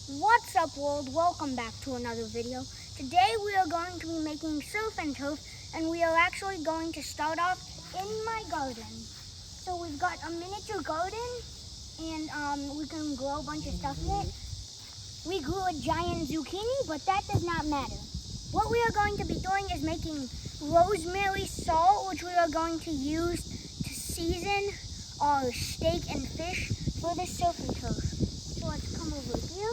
What's up, world? Welcome back to another video. Today we are going to be making surf and turf, and we are actually going to start off in my garden. So we've got a miniature garden, and we can grow a bunch of stuff in it. We grew a giant zucchini, but that does not matter. What we are going to be doing is making rosemary salt, which we are going to use to season our steak and fish for the surf and turf. So let's come over here.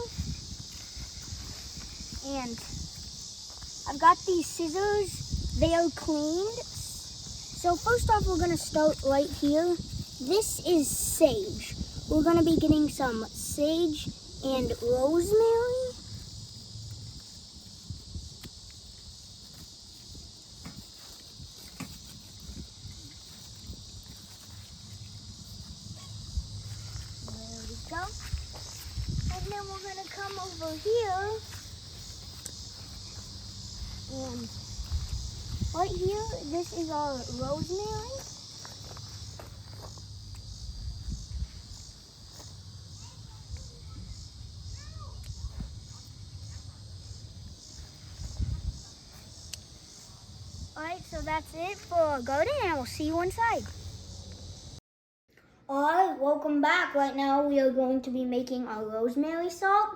And I've got these scissors. They are cleaned. So first off, we're going to start right here. This is sage. We're going to be getting some sage and rosemary. There we go. And then we're going to come over here. And right here, this is our rosemary. Alright, so that's it for our garden, and we'll see you inside. Alright, welcome back. Right now we are going to be making our rosemary salt.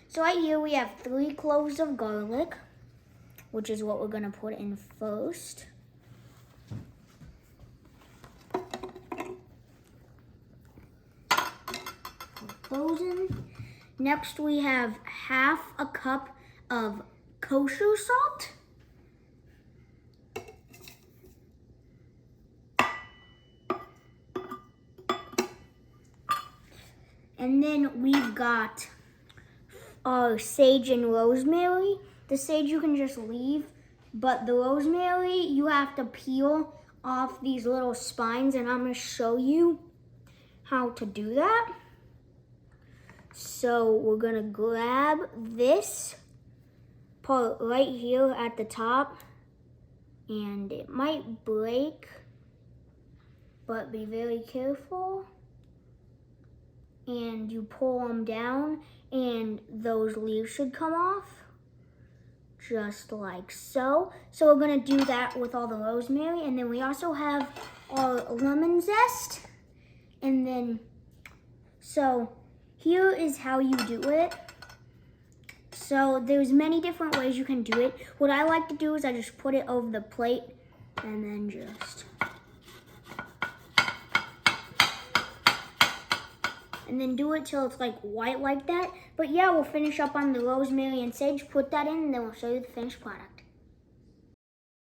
So right here we have 3 cloves of garlic, which is what we're going to put in first. Put those in. Next we have half a cup of kosher salt. And then we've got our sage and rosemary. The sage you can just leave, but the rosemary you have to peel off these little spines, and I'm going to show you how to do that. So we're going to grab this part right here at the top, and it might break, but be very careful. And you pull them down, and those leaves should come off, just like so. So we're gonna do that with all the rosemary, and then we also have our lemon zest. And then, so here is how you do it. So there's many different ways you can do it. What I like to do is I just put it over the plate, and then just... and then do it till it's like white like that. But yeah, we'll finish up on the rosemary and sage, put that in, and then we'll show you the finished product.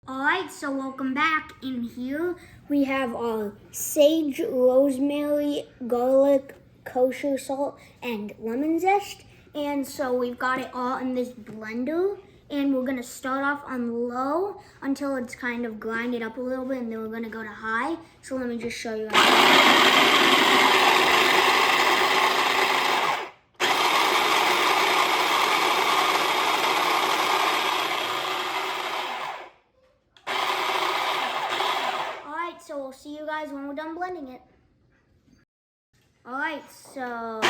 Alright, so welcome back. In here, we have our sage, rosemary, garlic, kosher salt, and lemon zest. And so we've got it all in this blender. And we're gonna start off on low until it's kind of grinded up a little bit, and then we're gonna go to high. So let me just show you how. So we'll see you guys when we're done blending it. Alright, so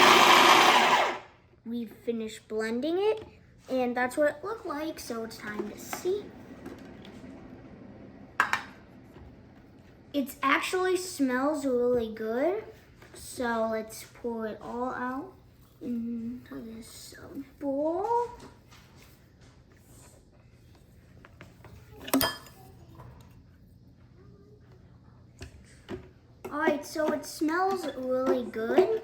we've finished blending it, and that's what it looked like, so it's time to see. It actually smells really good, so let's pour it all out into this bowl. Alright, so it smells really good.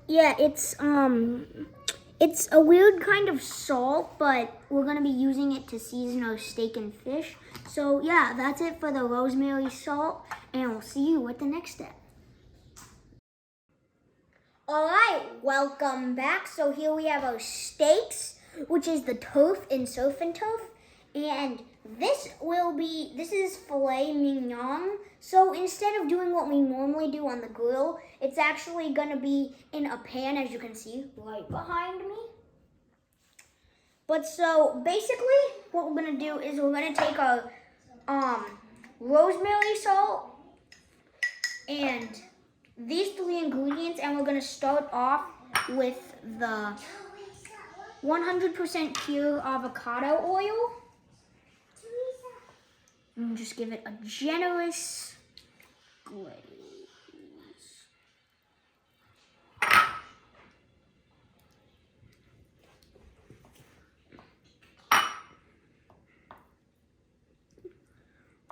Yeah, it's a weird kind of salt, but we're gonna be using it to season our steak and fish. So yeah, that's it for the rosemary salt, and we'll see you with the next step. Alright, welcome back. So here we have our steaks, which is the turf in surf and turf. And this is filet mignon. So instead of doing what we normally do on the grill, it's actually gonna be in a pan, as you can see right behind me. But so basically what we're gonna do is we're gonna take our rosemary salt and these 3 ingredients, and we're gonna start off with the 100% pure avocado oil. And just give it a generous glaze.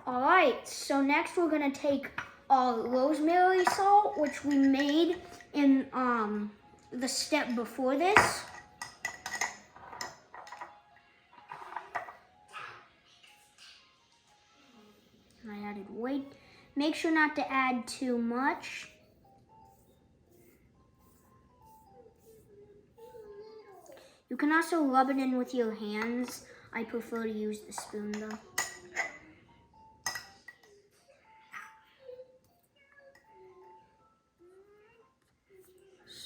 All right, so next we're gonna take our rosemary salt, which we made in the step before this. I added weight. Make sure not to add too much. You can also rub it in with your hands. I prefer to use the spoon though.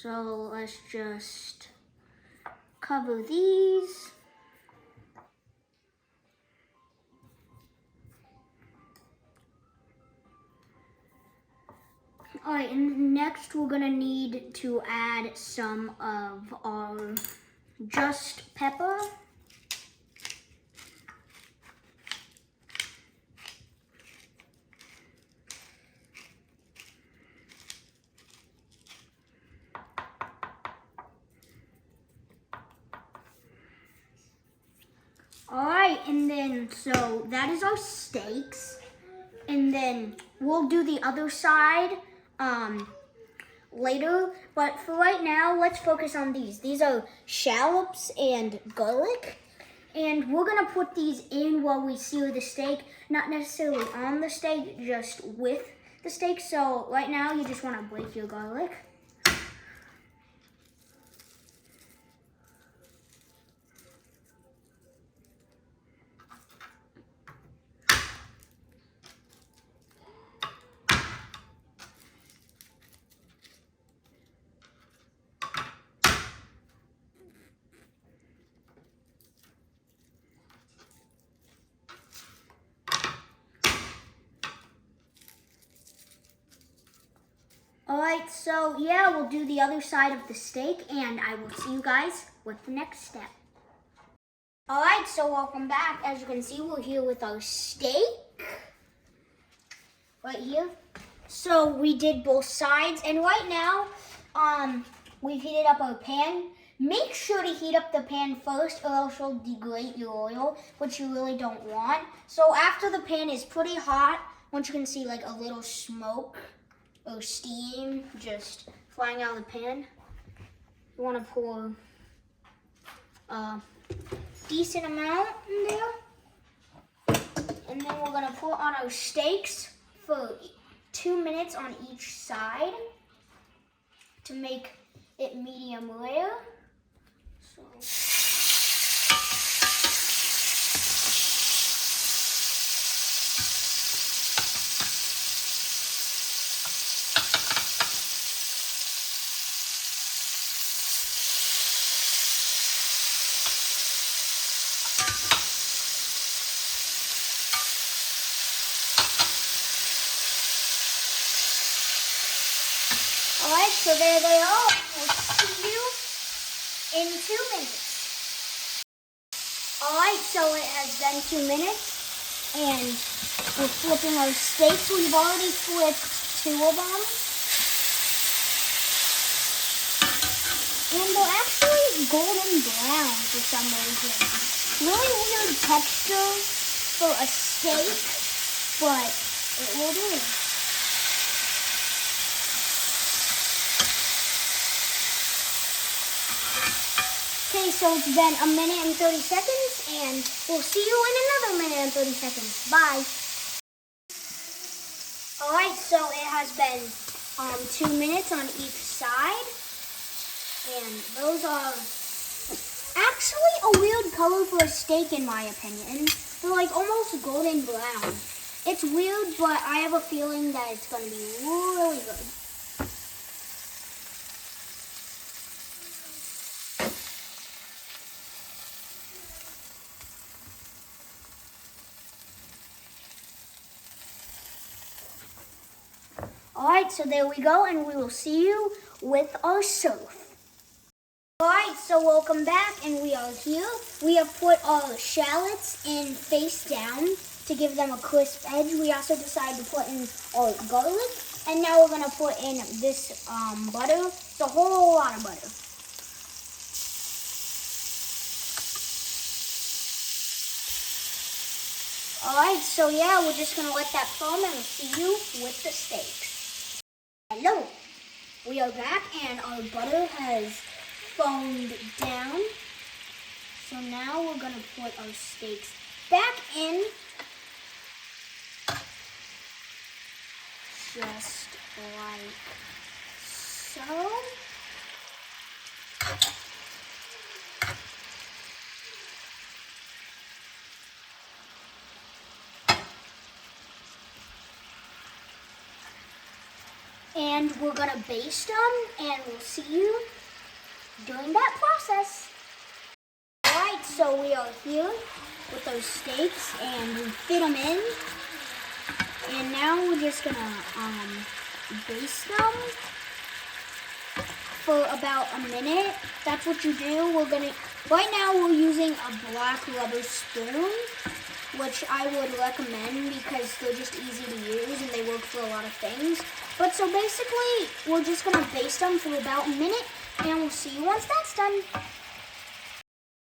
So let's just cover these. All right, and next we're gonna need to add some of our just pepper. All right, and then, so that is our steaks. And then we'll do the other side later. But for right now, let's focus on these. These are shallots and garlic. And we're gonna put these in while we sear the steak. Not necessarily on the steak, just with the steak. So right now, you just wanna break your garlic. All right, so yeah, we'll do the other side of the steak and I will see you guys with the next step. All right, so welcome back. As you can see, we're here with our steak right here. So we did both sides and right now, we've heated up our pan. Make sure to heat up the pan first or else you'll degrade your oil, which you really don't want. So after the pan is pretty hot, once you can see like a little smoke or steam just flying out of the pan, you want to pour a decent amount in there. And then we're gonna put on our steaks for 2 minutes on each side to make it medium rare. All right, so there they are. We'll see you in 2 minutes. All right, so it has been 2 minutes, and we're flipping our steaks. We've already flipped 2 of them, and they're actually golden brown for some reason. Really weird texture for a steak, but it will do. Okay, so it's been 1 minute and 30 seconds, and we'll see you in another 1 minute and 30 seconds. Bye. All right, so it has been 2 minutes on each side, and those are actually a weird color for a steak in my opinion. They're like almost golden brown. It's weird, but I have a feeling that it's going to be really good. All right, so there we go, and we will see you with our surf. Alright, so welcome back, and we are here. We have put our shallots in face down to give them a crisp edge. We also decided to put in our garlic, and now we're going to put in this butter. It's a whole lot of butter. Alright, so yeah, we're just going to let that foam, and we'll see you with the steaks. Hello, we are back, and our butter has foamed down. So now we're gonna put our steaks back in, just like so. And we're gonna baste them, and we'll see you during that process. Alright, so we are here with those steaks, and we fit them in. And now we're just gonna baste them for about a minute. That's what you do. Right now we're using a black rubber spoon, which I would recommend because they're just easy to use and they work for a lot of things. But so basically, we're just gonna baste them for about a minute, and we'll see you once that's done.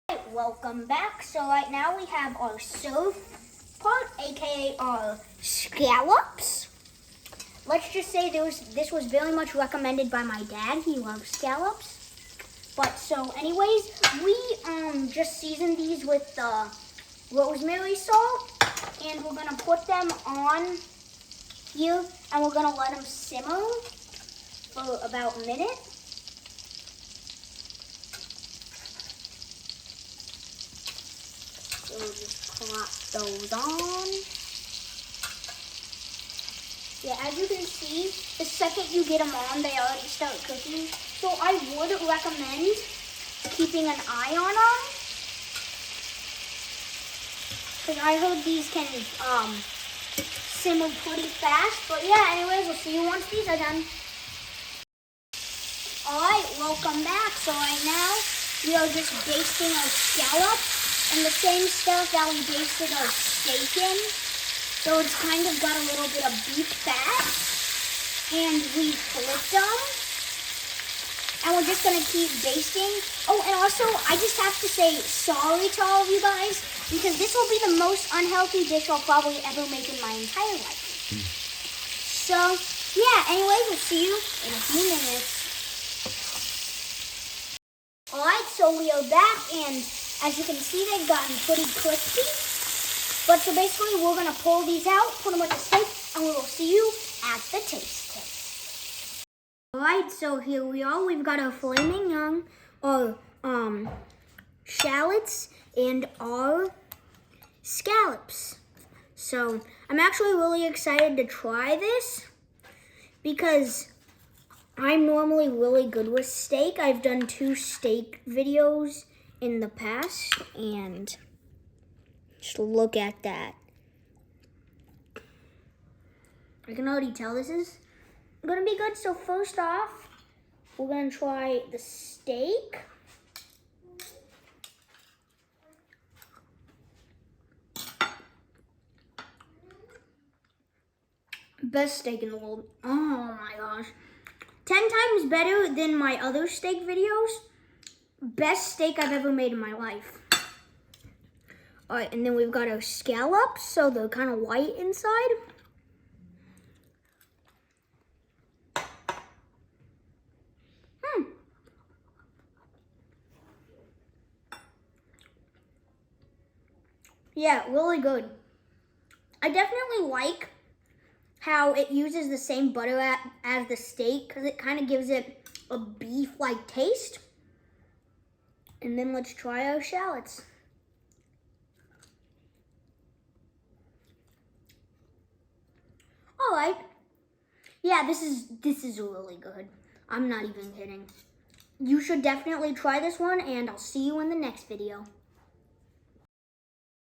Right, welcome back. So right now we have our surf part, aka our scallops. Let's just say this was very much recommended by my dad. He loves scallops. But so anyways, we just seasoned these with the rosemary salt, and we're gonna put them on here, and we're gonna let them simmer for about a minute. So we'll just plop those on. Yeah, as you can see, the second you get them on, they already start cooking. So I would recommend keeping an eye on them, because I heard these can simmer pretty fast. But yeah, anyways, we'll see you once these are done. Alright, welcome back. So right now, we are just basting our scallops and the same stuff that we basted our steak in. So it's kind of got a little bit of beef fat. And we flipped them. And we're just going to keep basting. Oh, and also, I just have to say sorry to all of you guys, because this will be the most unhealthy dish I'll probably ever make in my entire life. So, yeah, anyway, we'll see you in a few minutes. Alright, so we are back, and as you can see, they've gotten pretty crispy. But so basically, we're going to pull these out, put them with the steak, and we will see you at the taste test. Alright, so here we are. We've got our filet mignon, our shallots, and our scallops. So I'm actually really excited to try this because I'm normally really good with steak. I've done 2 steak videos in the past, and just look at that. I can already tell this is gonna be good. So first off, we're gonna try the steak. Best steak in the world. Oh my gosh. 10 times better than my other steak videos. Best steak I've ever made in my life. Alright, and then we've got our scallops, so they're kind of white inside. Yeah, really good. I definitely like how it uses the same butter as the steak, because it kind of gives it a beef-like taste. And then let's try our shallots. All right. Yeah, this is really good. I'm not even kidding. You should definitely try this one, and I'll see you in the next video.